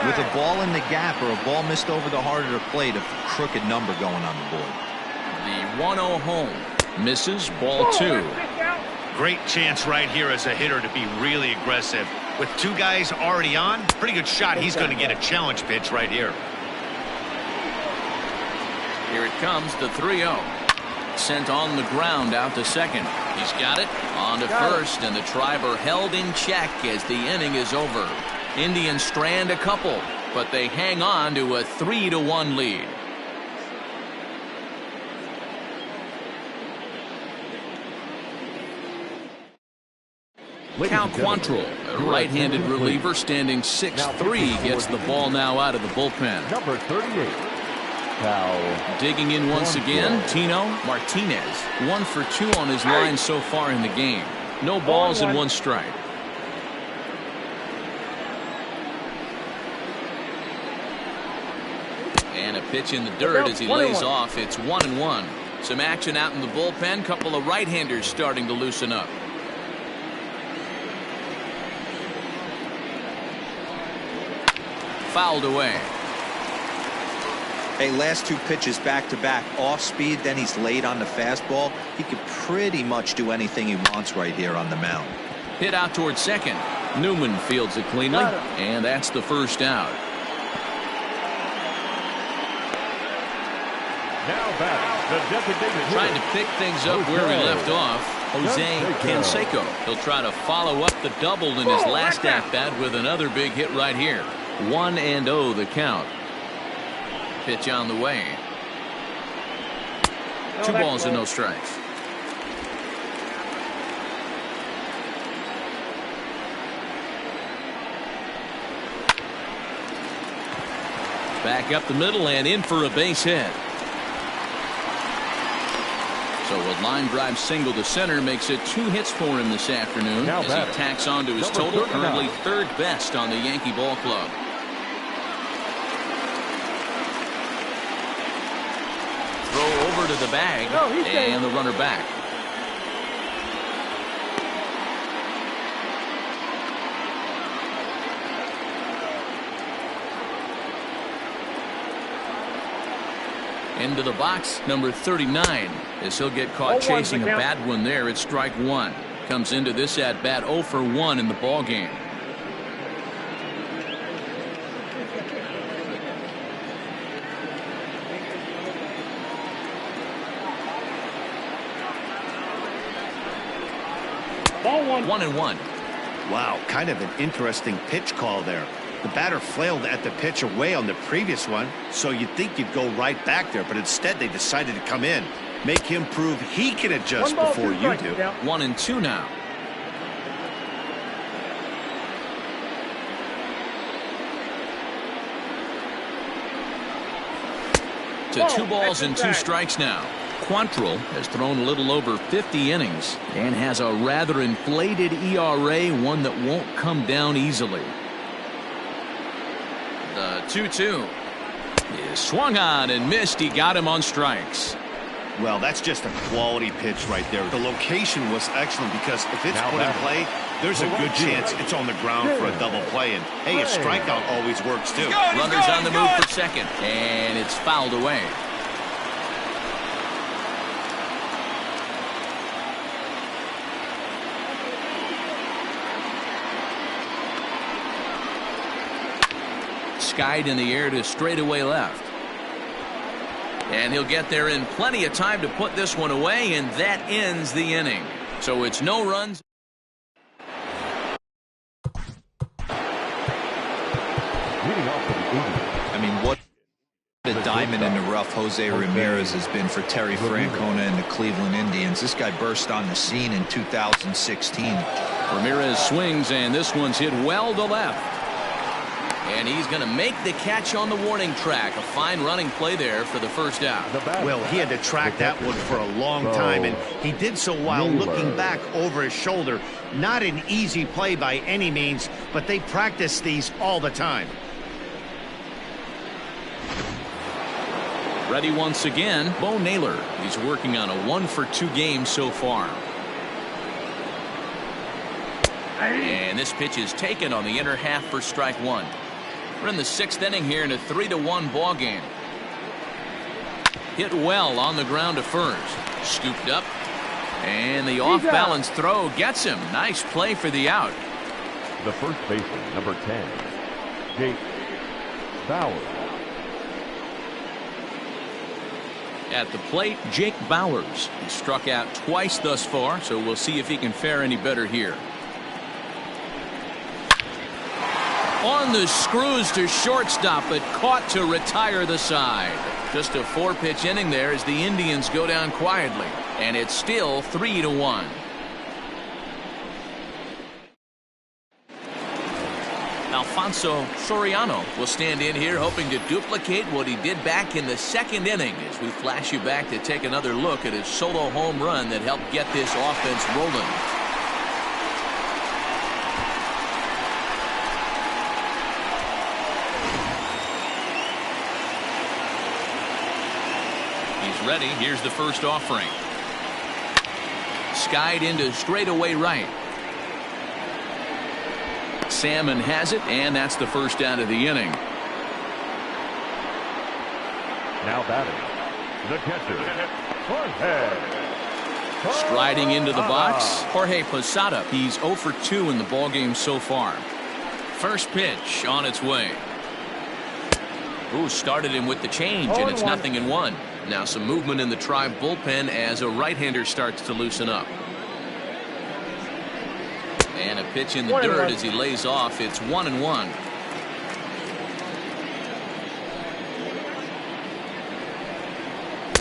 Speaker 3: with a ball in the gap or a ball missed over the heart of the plate, a crooked number going on the board.
Speaker 1: The 1-0 home. Misses. Ball 2.
Speaker 2: Great chance right here as a hitter to be really aggressive. With 2 guys already on, pretty good shot. He's going to get a challenge pitch right here.
Speaker 1: Here it comes, the 3-0. Sent on the ground out to second. He's got it. On to first, and the driver held in check as the inning is over. Indians strand a couple, but they hang on to a 3-1 lead. Cal Quantrill, a right-handed reliever standing 6'3", gets the ball now out of the bullpen.
Speaker 5: Number 38. Cal.
Speaker 1: Digging in once again, Tino Martinez. 1 for 2 on his line so far in the game. No balls and 1 strike. And a pitch in the dirt as he lays off. It's 1-1. Some action out in the bullpen. Couple of right-handers starting to loosen up. Fouled away.
Speaker 3: Hey, last 2 pitches back-to-back off speed, then he's late on the fastball. He could pretty much do anything he wants right here on the mound.
Speaker 1: Hit out towards second. Newman fields it cleanly, and that's the 1st out.
Speaker 5: Now back, the designated
Speaker 1: Trying to pick things up where he left off, Jose Canseco. He'll try to follow up the double in his last at-bat with another big hit right here. 1-0 the count. Pitch on the way. 2 balls and no strikes. Back up the middle and in for a base hit. So a line drive single to center makes it 2 hits for him this afternoon as he tacks on to his total, currently 3rd best on the Yankee ball club. Throw over to the bag and the runner back. Into the box, number 39, as he'll get caught chasing a bad one there at strike 1. Comes into this at bat 0 for 1 in the ball game.
Speaker 4: Ball
Speaker 1: 1-1.
Speaker 2: Wow, kind of an interesting pitch call there. The batter flailed at the pitch away on the previous one, so you'd think you'd go right back there, but instead they decided to come in. Make him prove he can adjust before you do.
Speaker 1: 1-2 now. To 2 balls and 2 strikes now. Quantrill has thrown a little over 50 innings and has a rather inflated ERA, one that won't come down easily. The 2-2 is swung on and missed. He got him on strikes.
Speaker 2: Well, that's just a quality pitch right there. The location was excellent because if it's put in play, there's a good chance it's on the ground for a double play. And hey, a strikeout always works too.
Speaker 1: Runners on the move for second, and it's fouled away. Skied in the air to straightaway left. And he'll get there in plenty of time to put this one away, and that ends the inning. So it's no runs.
Speaker 3: I mean, what a diamond in the rough Jose Ramirez has been for Terry Francona and the Cleveland Indians. This guy burst on the scene in 2016.
Speaker 1: Ramirez swings, and this one's hit well to left. And he's going to make the catch on the warning track. A fine running play there for the first out.
Speaker 2: Well, he had to track that one for a long time, and he did so while looking back over his shoulder. Not an easy play by any means, but they practice these all the time.
Speaker 1: Ready once again, Bo Naylor. He's working on a 1-for-2 game so far. And this pitch is taken on the inner half for strike 1. We're in the 6th inning here in a 3-1 ball game. Hit well on the ground to first. Scooped up. And the off-balance throw gets him. Nice play for the out.
Speaker 5: The first baseman, number 10, Jake Bauers.
Speaker 1: At the plate, Jake Bauers. He struck out twice thus far, so we'll see if he can fare any better here. On the screws to shortstop, but caught to retire the side. Just a 4-pitch inning there as the Indians go down quietly, and it's still 3-1. Alfonso Soriano will stand in here hoping to duplicate what he did back in the 2nd inning as we flash you back to take another look at his solo home run that helped get this offense rolling. Ready. Here's the first offering. Skied into straightaway right. Salmon has it, and that's the first out of the inning.
Speaker 5: Now batting, the catcher, Jorge.
Speaker 1: Striding into the box, Jorge Posada. He's 0 for 2 in the ballgame so far. First pitch on its way. Ooh, started him with the change, and it's 0-1. Now some movement in the Tribe bullpen as a right-hander starts to loosen up. And a pitch in the dirt as he lays off. It's 1-1.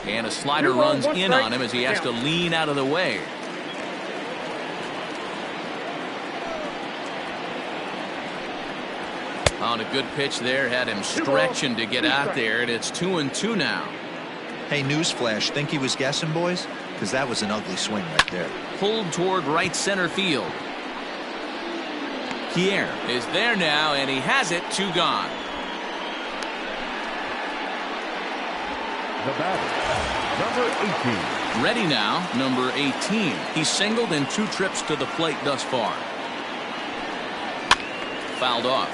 Speaker 1: And a slider runs in on him as he has to lean out of the way. On a good pitch there, had him stretching to get out there, and it's 2-2 now.
Speaker 3: Hey, newsflash, think he was guessing, boys? Because that was an ugly swing right there.
Speaker 1: Pulled toward right center field. Pierre is there now, and he has it. 2 gone.
Speaker 5: The batter, number 18.
Speaker 1: Ready now, number 18. He's singled in 2 trips to the plate thus far. Fouled off.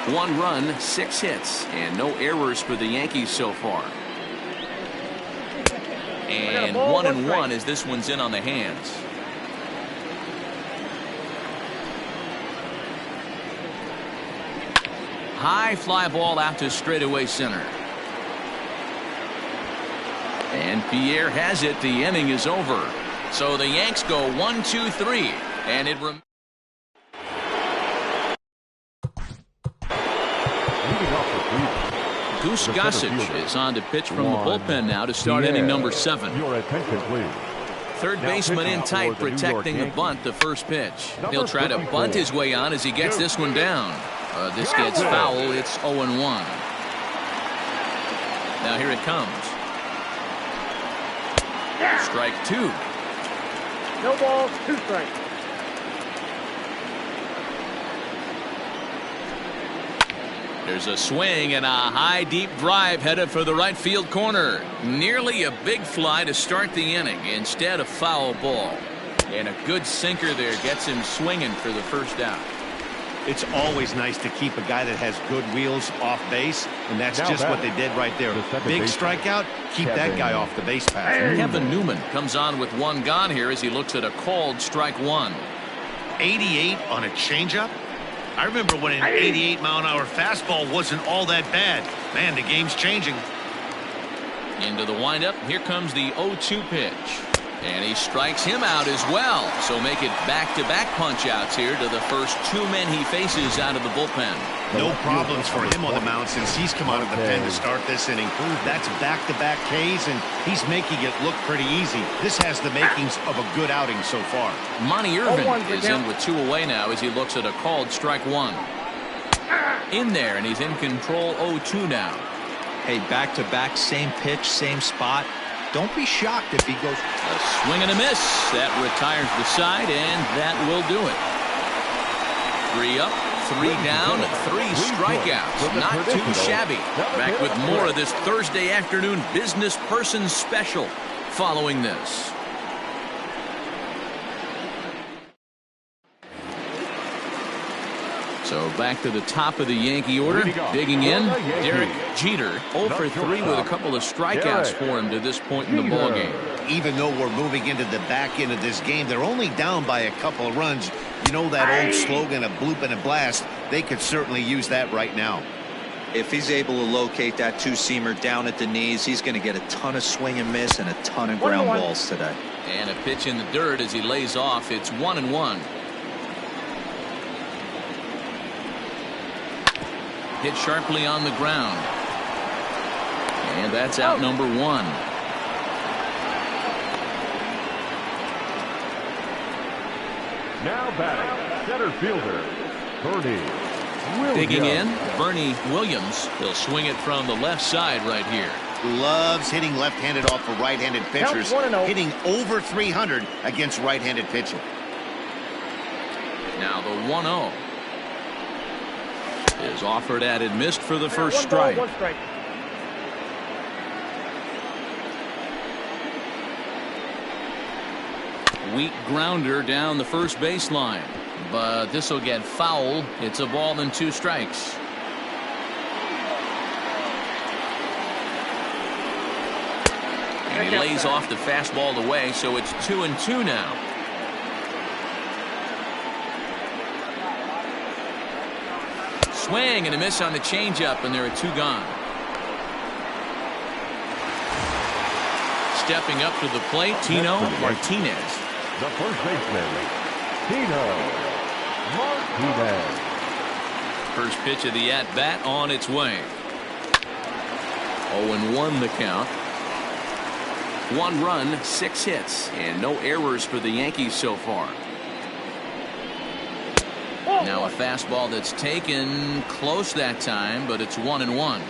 Speaker 1: 1 run, 6 hits, and no errors for the Yankees so far. And 1-1 as this one's in on the hands. High fly ball out to straightaway center. And Pierre has it. The inning is over. So the Yanks go 1-2-3, and it remains. Goose Gossage is on to pitch from the bullpen now to start inning number 7.
Speaker 5: Your attention, please.
Speaker 1: Third baseman in tight, protecting the bunt, the first pitch. He'll try to bunt his way on as he gets this one down. This gets foul. It's 0-1. Now here it comes. Strike 2.
Speaker 4: No balls, 2 strikes.
Speaker 1: There's a swing and a high deep drive headed for the right field corner. Nearly a big fly to start the inning. Instead, a foul ball. And a good sinker there gets him swinging for the first out.
Speaker 2: It's always nice to keep a guy that has good wheels off base, and that's just what they did right there. Big strikeout, keep that guy off the base path.
Speaker 1: Kevin Newman comes on with 1 gone here as he looks at a called strike 1.
Speaker 2: 88 on a changeup? I remember when an 88-mile-an-hour fastball wasn't all that bad. Man, the game's changing.
Speaker 1: Into the windup. Here comes the 0-2 pitch. And he strikes him out as well. So make it back-to-back punch-outs here to the first 2 men he faces out of the bullpen.
Speaker 2: No problems for him on the mound since he's come out of the pen to start this inning. That's back-to-back Ks, and he's making it look pretty easy. This has the makings of a good outing so far.
Speaker 1: Monty Irvin is in with 2 away now as he looks at a called strike 1. In there, and he's in control. 0-2 now.
Speaker 3: Hey, back-to-back, same pitch, same spot. Don't be shocked if he goes.
Speaker 1: A swing and a miss. That retires the side, and that will do it. 3 up, 3 down, 3 strikeouts. Not too shabby. Back with more of this Thursday afternoon business person special following this. So back to the top of the Yankee order. Digging in, Derek Jeter. 0 for 3 with a couple of strikeouts for him to this point in the ballgame.
Speaker 2: Even though we're moving into the back end of this game, they're only down by a couple of runs. You know that old slogan, a bloop and a blast? They could certainly use that right now.
Speaker 3: If he's able to locate that 2-seamer down at the knees, he's going to get a ton of swing and miss and a ton of ground balls today.
Speaker 1: And a pitch in the dirt as he lays off. It's 1-1. Hit sharply on the ground. And that's out number 1.
Speaker 5: Now batting, center fielder, Bernie Williams.
Speaker 1: Digging in, Bernie Williams. He'll swing it from the left side right here.
Speaker 2: Loves hitting left-handed off of right-handed pitchers. Hitting over 300 against right-handed pitching.
Speaker 1: Now the 1-0. Is offered at and missed for the first strike.
Speaker 4: 1 strike.
Speaker 1: Weak grounder down the first baseline, but this will get foul. It's a ball and 2 strikes. And he lays off the fastball away, so it's 2-2 now. Swing and a miss on the changeup, and there are 2 gone. Stepping up to the plate, Tino Martinez.
Speaker 5: The first baseman, Tino Martinez.
Speaker 1: First pitch of the at-bat on its way. 0-1 the count. 1 run, 6 hits, and no errors for the Yankees so far. Now a fastball that's taken close that time, but it's 1-1.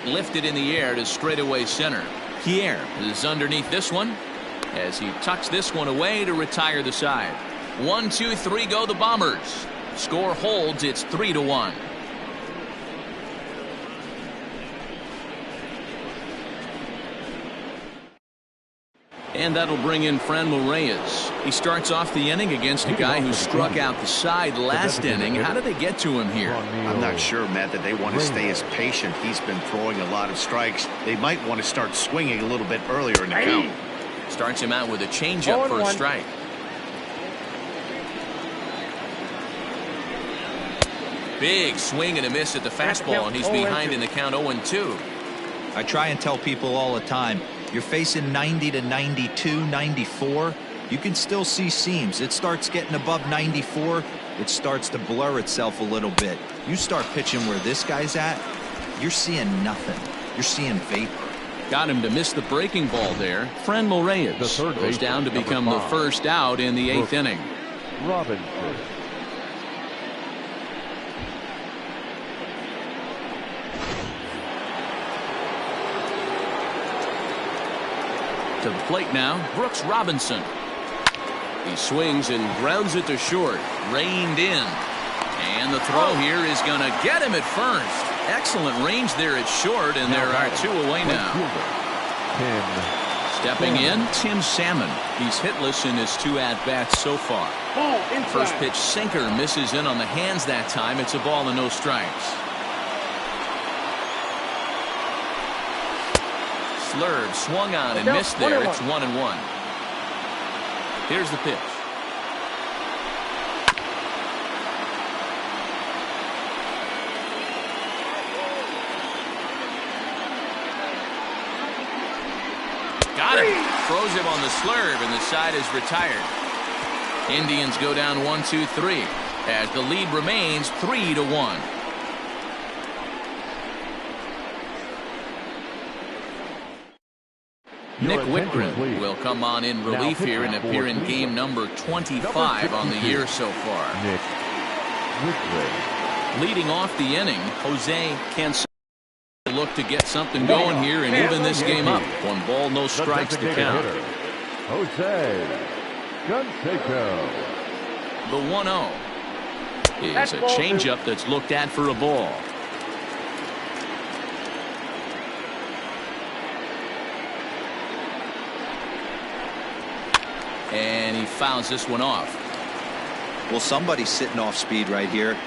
Speaker 1: Lifted in the air to straightaway center. Pierre is underneath this one as he tucks this one away to retire the side. 1, 2, 3 go the Bombers. Score holds. It's 3-1. And that'll bring in Franmil Reyes. He starts off the inning against a guy who struck out the side last inning. How did they get to him here?
Speaker 2: I'm not sure, Matt, that they want to stay as patient. He's been throwing a lot of strikes. They might want to start swinging a little bit earlier in the count.
Speaker 1: Starts him out with a changeup for a strike. Big swing and a miss at the fastball, and he's behind in the count 0-2.
Speaker 3: I try and tell people all the time, you're facing 90 to 92, 94. You can still see seams. It starts getting above 94. It starts to blur itself a little bit. You start pitching where this guy's at, you're seeing nothing. You're seeing vapor.
Speaker 1: Got him to miss the breaking ball there. Franmil Reyes goes down to become the first out in the 8th inning.
Speaker 5: Robinson.
Speaker 1: To the plate now, Brooks Robinson. He swings and grounds it to short. Reined in. And the throw here is going to get him at first. Excellent range there at short, and there are 2 away now. Stepping in, Tim Salmon. He's hitless in his 2 at-bats so far. First pitch sinker misses in on the hands that time. It's a ball and no strikes. Slurve swung on and missed there. It's 1-1. Here's the pitch. Got it. Throws him on the slurve, and the side is retired. Indians go down 1-2-3 as the lead remains 3-1. Nick Whitgren will come on in relief here and appear in game number 25 on the year so far.
Speaker 5: Nick Whitgren.
Speaker 1: Leading off the inning, Jose Canseco look to get something going here and even this game up. 1 ball, no strikes to count.
Speaker 5: Jose Canseco.
Speaker 1: The 1-0 is a changeup that's looked at for a ball. And he fouls this one off.
Speaker 3: Well, somebody's sitting off speed right here.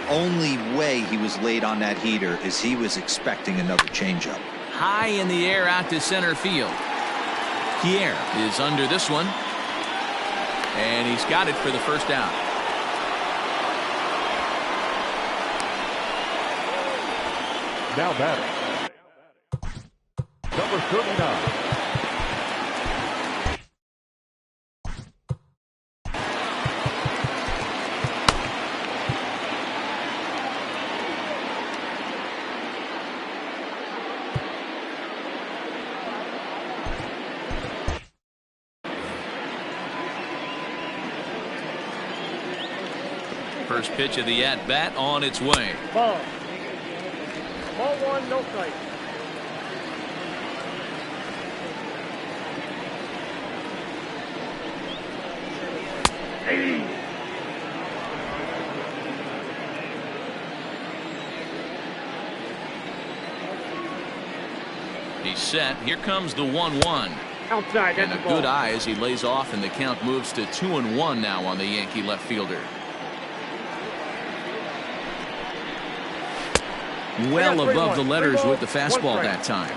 Speaker 3: Only way he was late on that heater is he was expecting another changeup.
Speaker 1: High in the air out to center field. Pierre is under this one. And he's got it for the first out.
Speaker 5: Now batting, number 39.
Speaker 1: First pitch of the at-bat on its way.
Speaker 4: Ball. Ball 1, no strike.
Speaker 1: He's set. Here comes the 1-1.
Speaker 4: Outside,
Speaker 1: And
Speaker 4: that's
Speaker 1: a
Speaker 4: the
Speaker 1: good
Speaker 4: ball.
Speaker 1: eye as he lays off, and the count moves to 2-1 now on the Yankee left fielder. Well above the letters with the fastball that time.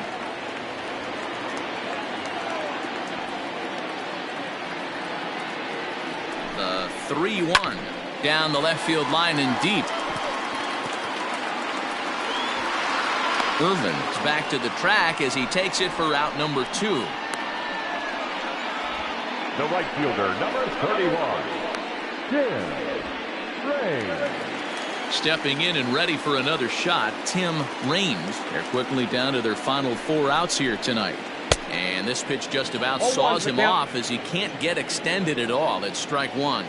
Speaker 1: The 3-1 down the left field line and deep. Irvin is back to the track as he takes it for out number 2.
Speaker 5: The right fielder, number 31, Tim Raines.
Speaker 1: Stepping in and ready for another shot, Tim Raines. They're quickly down to their final 4 outs here tonight. And this pitch just about saws him off as he can't get extended at all. It's strike 1.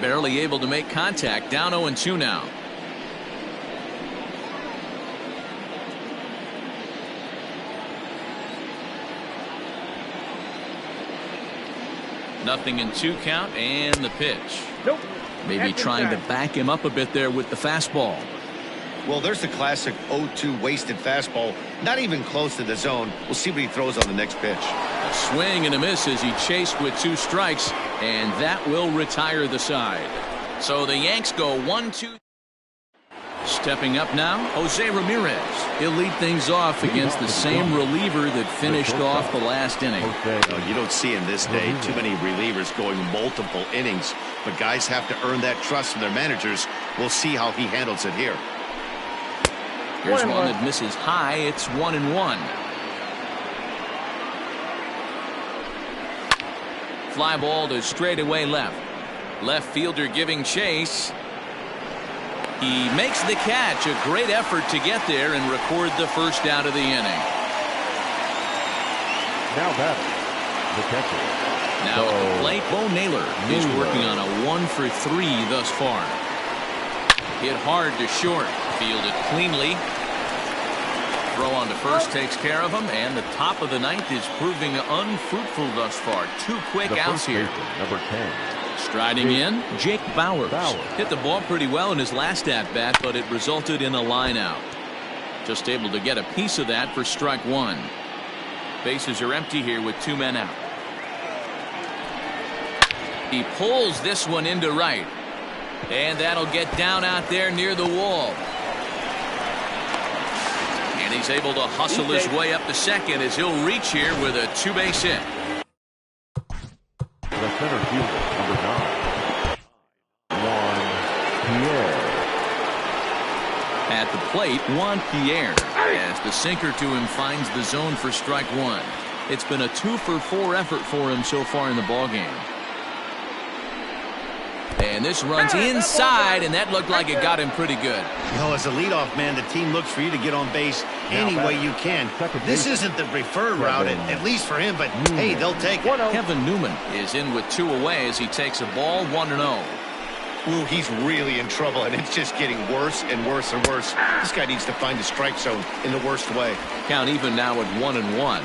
Speaker 1: Barely able to make contact. Down 0-2 now. Nothing in 2 count, and the pitch.
Speaker 4: Nope.
Speaker 1: Maybe trying to back him up a bit there with the fastball.
Speaker 2: Well, there's the classic 0-2 wasted fastball. Not even close to the zone. We'll see what he throws on the next pitch.
Speaker 1: A swing and a miss as he chased with 2 strikes, and that will retire the side. So the Yanks go 1-2. Stepping up now, Jose Ramirez. He'll lead things off against the same reliever that finished off the last inning.
Speaker 2: You don't see in this day too many relievers going multiple innings, but guys have to earn that trust from their managers. We'll see how he handles it here.
Speaker 1: Here's one that misses high. It's 1-1. Fly ball to straightaway left. Left fielder giving chase. He makes the catch. A great effort to get there and record the first out of the inning.
Speaker 5: Now batting, the catcher.
Speaker 1: Now at the plate, Bo Naylor is working on a 1-for-3 thus far. Hit hard to short. Fielded cleanly. Throw on to first takes care of him, and the top of the 9th is proving unfruitful thus far. 2 quick outs here.
Speaker 5: Number 10.
Speaker 1: Striding in, Jake Bauers. Hit the ball pretty well in his last at-bat, but it resulted in a line out. Just able to get a piece of that for strike 1. Bases are empty here with 2 men out. He pulls this one into right. And that'll get down out there near the wall. And he's able to hustle his way up to second as he'll reach here with a 2-base hit.
Speaker 5: The center fielder, number 9, Juan Pierre.
Speaker 1: At the plate, Juan Pierre, as the sinker to him finds the zone for strike 1. It's been a 2-for-4 effort for him so far in the ballgame. And this runs inside, and that looked like it got him pretty good.
Speaker 2: You know, as a leadoff man, the team looks for you to get on base any way you can. This isn't the preferred route, at least for him, but hey, they'll take it.
Speaker 1: Kevin Newman is in with 2 away as he takes a ball 1-0.
Speaker 2: Ooh, he's really in trouble, and it's just getting worse and worse and worse. This guy needs to find the strike zone in the worst way.
Speaker 1: Count even now at 1-1.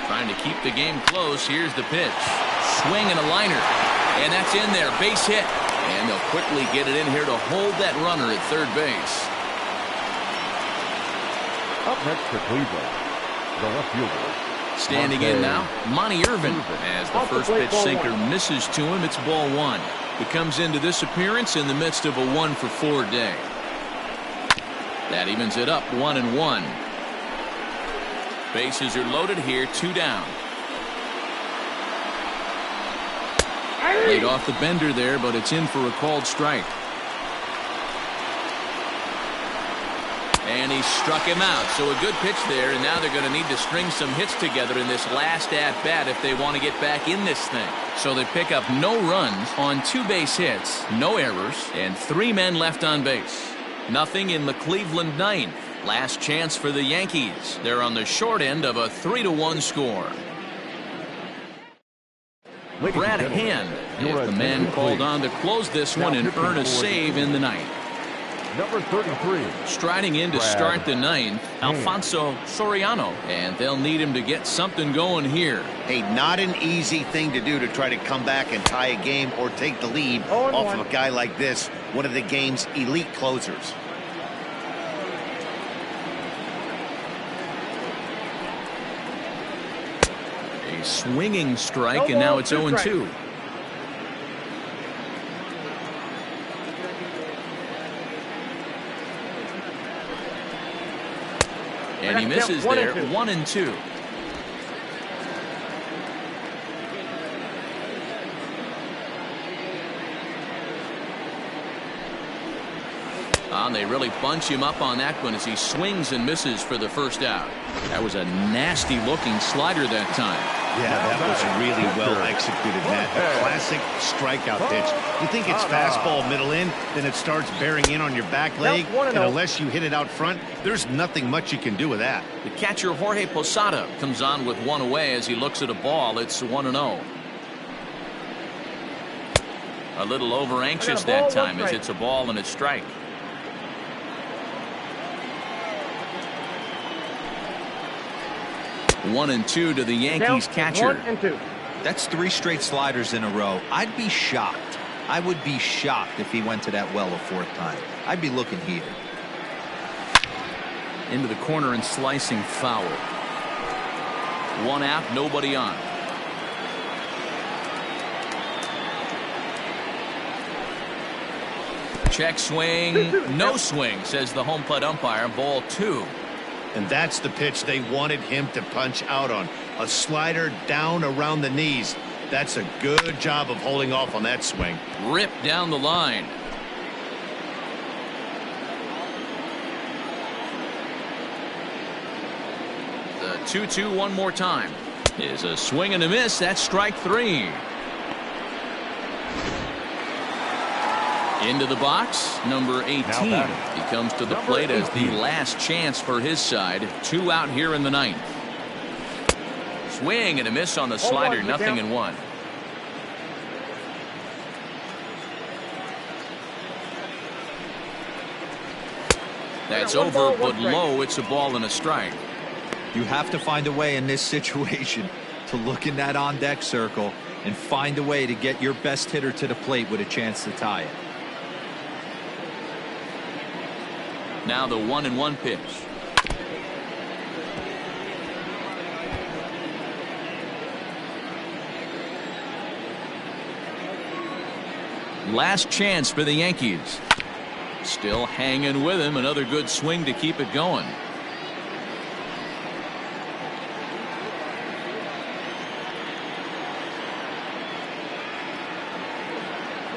Speaker 1: Trying to keep the game close. Here's the pitch. Swing and a liner. And that's in there. Base hit. And they'll quickly get it in here to hold that runner at third base.
Speaker 5: Up next for Cleveland, the left fielder.
Speaker 1: Standing in now, Monty Irvin. As the first pitch sinker misses to him, it's ball 1. He comes into this appearance in the midst of a 1-for-4 day. That evens it up 1-1. Bases are loaded here, 2 down. Laid off the bender there, but it's in for a called strike. And he struck him out. So a good pitch there, and now they're going to need to string some hits together in this last at-bat if they want to get back in this thing. So they pick up no runs on 2 base hits, no errors, and 3 men left on base. Nothing in the Cleveland 9th. Last chance for the Yankees. They're on the short end of a 3-1 score. Brad Hand is the man called on to close this one and earn a save in the 9th.
Speaker 5: Number 33.
Speaker 1: Striding in to start the 9th, Alfonso Soriano, and they'll need him to get something going here.
Speaker 2: Hey, not an easy thing to do to try to come back and tie a game or take the lead off of a guy like this, one of the game's elite closers.
Speaker 1: A swinging strike, and now it's 0-2. And he misses there, 1-2. And they really bunch him up on that one as he swings and misses for the first out. That was a nasty-looking slider that time.
Speaker 2: Yeah, that was really well executed, Matt. A classic strikeout pitch. You think it's fastball middle in, then it starts bearing in on your back leg, and unless you hit it out front, there's nothing much you can do with that.
Speaker 1: The catcher, Jorge Posada, comes on with one away as he looks at a ball. It's 1-0. A little over-anxious that time as it's a ball and a strike. One and two to the Yankees catcher.
Speaker 4: 1-2.
Speaker 3: That's 3 straight sliders in a row. I'd be shocked. I would be shocked if he went to that well a 4th time. I'd be looking here.
Speaker 1: Into the corner and slicing foul. 1 out, nobody on. Check swing, no swing, says the home plate umpire. Ball 2.
Speaker 2: And that's the pitch they wanted him to punch out on. A slider down around the knees. That's a good job of holding off on that swing.
Speaker 1: Ripped down the line. The 2-2 one more time. Is a swing and a miss. That's strike 3. Into the box, number 18. He comes to the plate as the last chance for his side. 2 out here in the 9th. Swing and a miss on the slider, nothing in 1. That's over, but low. It's a ball and a strike.
Speaker 3: You have to find a way in this situation to look in that on-deck circle and find a way to get your best hitter to the plate with a chance to tie it.
Speaker 1: Now the 1-1 pitch. Last chance for the Yankees. Still hanging with him. Another good swing to keep it going.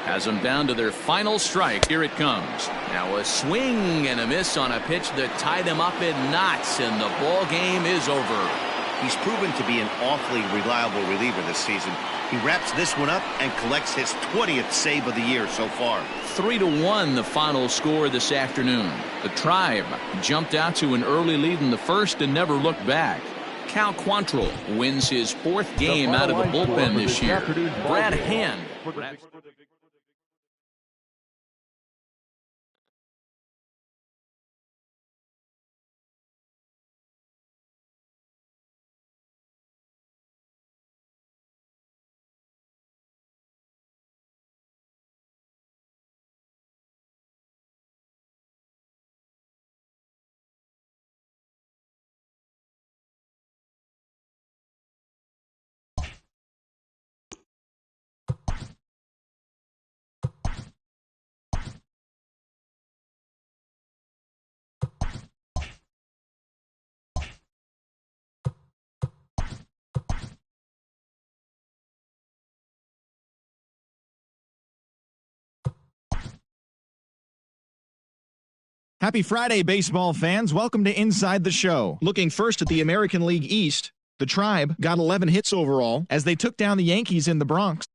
Speaker 1: Has them down to their final strike. Here it comes. Now a swing and a miss on a pitch that tied him up in knots, and the ball game is over.
Speaker 2: He's proven to be an awfully reliable reliever this season. He wraps this one up and collects his 20th save of the year so far.
Speaker 1: 3-1 the final score this afternoon. The Tribe jumped out to an early lead in the first and never looked back. Cal Quantrill wins his 4th game out of the bullpen this year. Brad Hand.
Speaker 6: Happy Friday, baseball fans. Welcome to Inside the Show. Looking first at the American League East, the Tribe got 11 hits overall as they took down the Yankees in the Bronx.